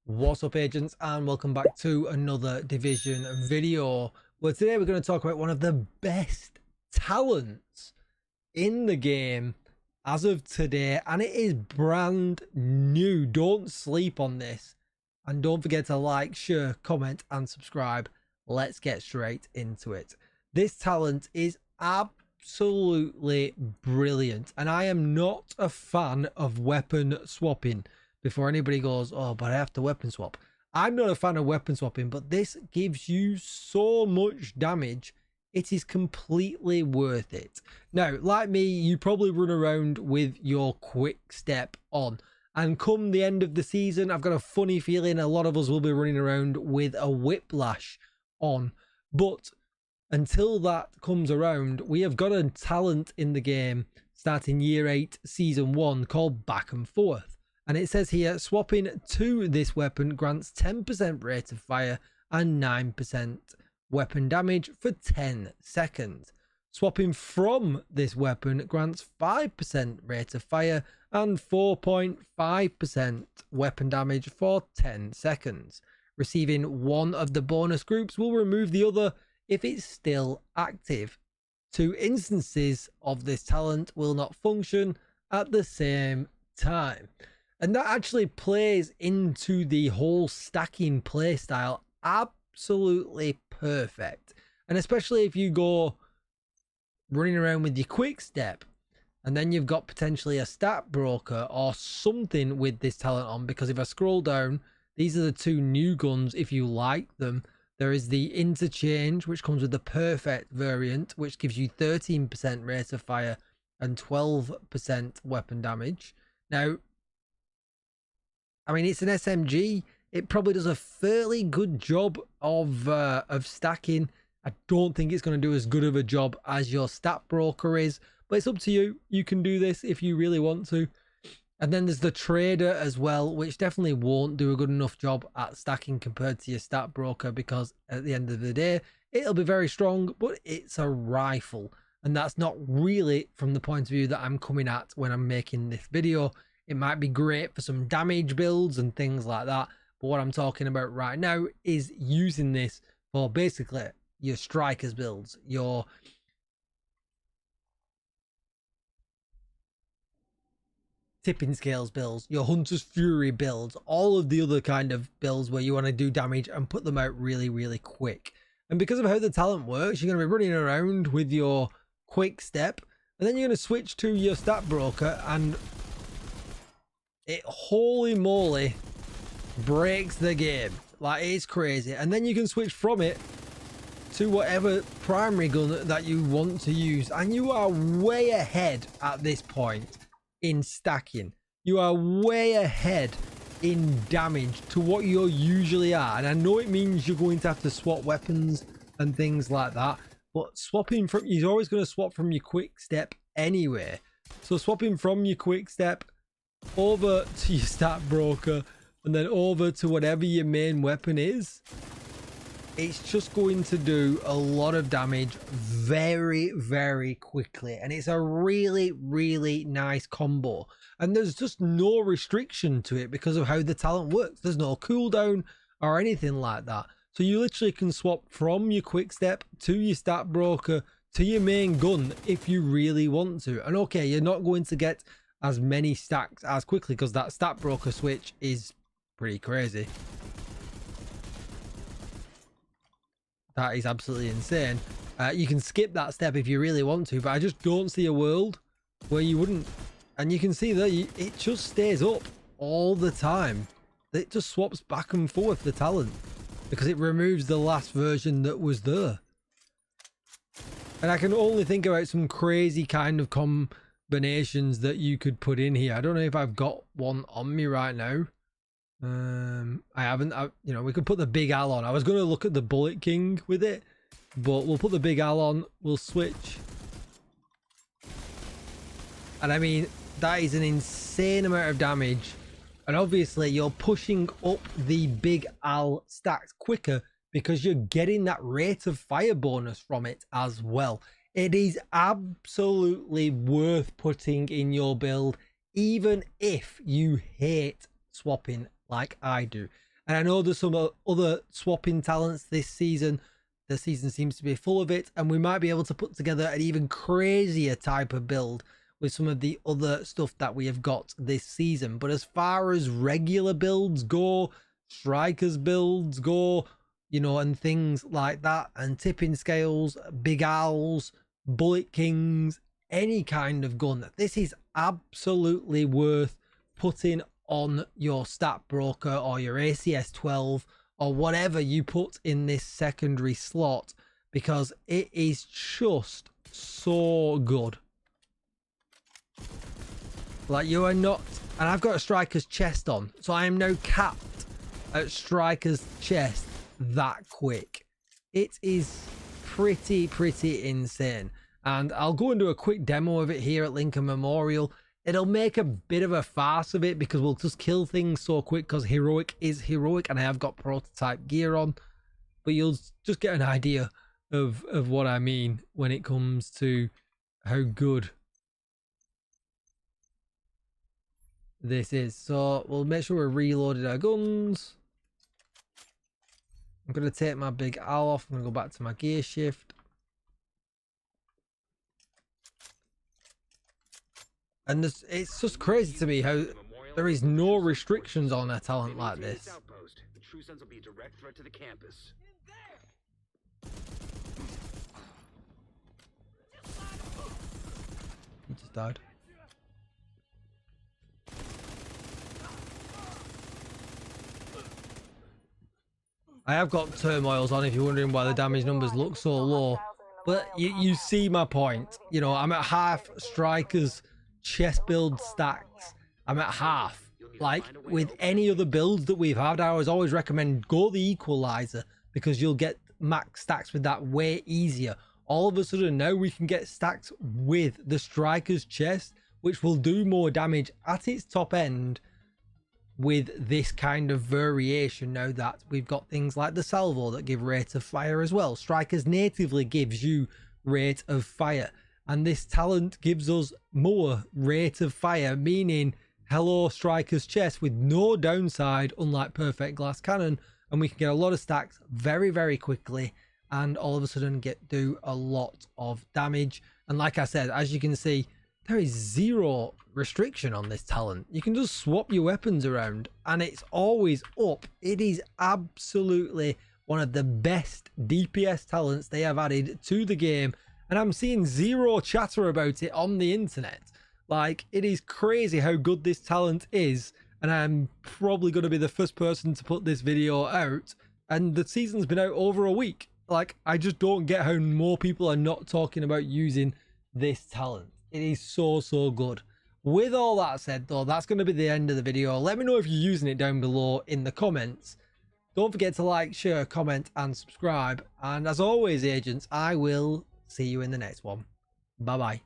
What's up, agents, and welcome back to another Division video, where today we're going to talk about one of the best talents in the game as of today, and it is brand new. Don't sleep on this, and don't forget to like, share, comment and subscribe. Let's get straight into it. This talent is absolutely brilliant, and I am not a fan of weapon swapping. Before anybody goes, oh, but I have to weapon swap. I'm not a fan of weapon swapping, but this gives you so much damage. It is completely worth it. Now, like me, you probably run around with your quick step on. And come the end of the season, I've got a funny feeling a lot of us will be running around with a whiplash on. But until that comes around, we have got a talent in the game starting year 8, season 1 called Back and Forth. And it says here, swapping to this weapon grants 10% rate of fire and 9% weapon damage for 10 seconds. Swapping from this weapon grants 5% rate of fire and 4.5% weapon damage for 10 seconds. Receiving one of the bonus groups will remove the other if it's still active. 2 instances of this talent will not function at the same time. And that actually plays into the whole stacking playstyle absolutely perfect. And especially if you go running around with your quick step, and then you've got potentially a stat broker or something with this talent on, because if I scroll down, these are the 2 new guns if you like them. There is the interchange, which comes with the perfect variant, which gives you 13% rate of fire and 12% weapon damage. Now, I mean, it's an SMG. It probably does a fairly good job of stacking. I don't think it's going to do as good of a job as your stat broker is, but it's up to you. You can do this if you really want to. And then there's the trader as well, which definitely won't do a good enough job at stacking compared to your stat broker, because at the end of the day, it'll be very strong, but it's a rifle. And that's not really from the point of view that I'm coming at when I'm making this video. It might be great for some damage builds and things like that. But what I'm talking about right now is using this for basically your strikers builds, your tipping scales builds, your Hunter's Fury builds, all of the other kind of builds where you want to do damage and put them out really, really quick. And because of how the talent works, you're going to be running around with your quick step, and then you're going to switch to your stat broker, and it, holy moly, breaks the game. Like, it's crazy. And then you can switch from it to whatever primary gun that you want to use, and you are way ahead at this point in stacking. You are way ahead in damage to what you usually are. And I know it means you're going to have to swap weapons and things like that, but swapping from, you're always going to swap from your quick step anyway. So swapping from your quick step over to your stat broker and then over to whatever your main weapon is, it's just going to do a lot of damage very, very quickly. And it's a really, really nice combo. And there's just no restriction to it because of how the talent works. There's no cooldown or anything like that. So you literally can swap from your quick step to your stat broker to your main gun if you really want to. And okay, you're not going to get as many stacks as quickly because that stat broker switch is pretty crazy. That is absolutely insane. You can skip that step if you really want to, but I just don't see a world where you wouldn't. And you can see that it just stays up all the time. It just swaps back and forth, the talent, because it removes the last version that was there. And I can only think about some crazy kind of combinations that you could put in here. I don't know if I've got one on me right now. I haven't. You know, we could put the Big Al on. I was going to look at the Bullet King with it, but we'll put the Big Al on. We'll switch. And I mean, that is an insane amount of damage. And obviously you're pushing up the Big Al stacks quicker because you're getting that rate of fire bonus from it as well. It is absolutely worth putting in your build, even if you hate swapping like I do. And I know there's some other swapping talents this season. The season seems to be full of it, and we might be able to put together an even crazier type of build with some of the other stuff that we have got this season. But as far as regular builds go, strikers builds go, you know, and things like that, and tipping scales, big owls, bullet kings, any kind of gun, this is absolutely worth putting on your stat broker or your ACS 12 or whatever you put in this secondary slot, because it is just so good. Like, you are not, and I've got a striker's chest on, so I am now capped at striker's chest that quick. It is pretty insane, and I'll go and do a quick demo of it here at Lincoln Memorial. It'll make a bit of a farce of it because we'll just kill things so quick, because heroic is heroic and I have got prototype gear on, but you'll just get an idea of what I mean when it comes to how good this is. So we'll make sure we're reloaded our guns. I'm going to take my big owl off. I'm going to go back to my gear shift. And this, it's just crazy to me how there is no restrictions on a talent like this. The true sons will be a direct threat to the campus. He just died. I have got turmoils on if you're wondering why the damage numbers look so low. But you see my point. You know, I'm at half strikers chest build stacks. I'm at half. Like with any other builds that we've had, I always recommend go the equalizer, because you'll get max stacks with that way easier. All of a sudden now we can get stacks with the striker's chest, which will do more damage at its top end with this kind of variation. Now that we've got things like the salvo that give rate of fire as well. Strikers natively gives you rate of fire, and this talent gives us more rate of fire, meaning hello striker's chest with no downside, unlike perfect glass cannon, and we can get a lot of stacks very quickly and all of a sudden do a lot of damage. And like I said, as you can see, there is zero restriction on this talent. You can just swap your weapons around and it's always up. It is absolutely one of the best DPS talents they have added to the game, and I'm seeing zero chatter about it on the internet. Like, it is crazy how good this talent is, and I'm probably going to be the first person to put this video out, and the season's been out over a week. Like, I just don't get how more people are not talking about using this talent. It is so good. With all that said though, that's going to be the end of the video. Let me know if you're using it down below in the comments. Don't forget to like, share, comment and subscribe. And as always, agents, I will see you in the next one. Bye bye.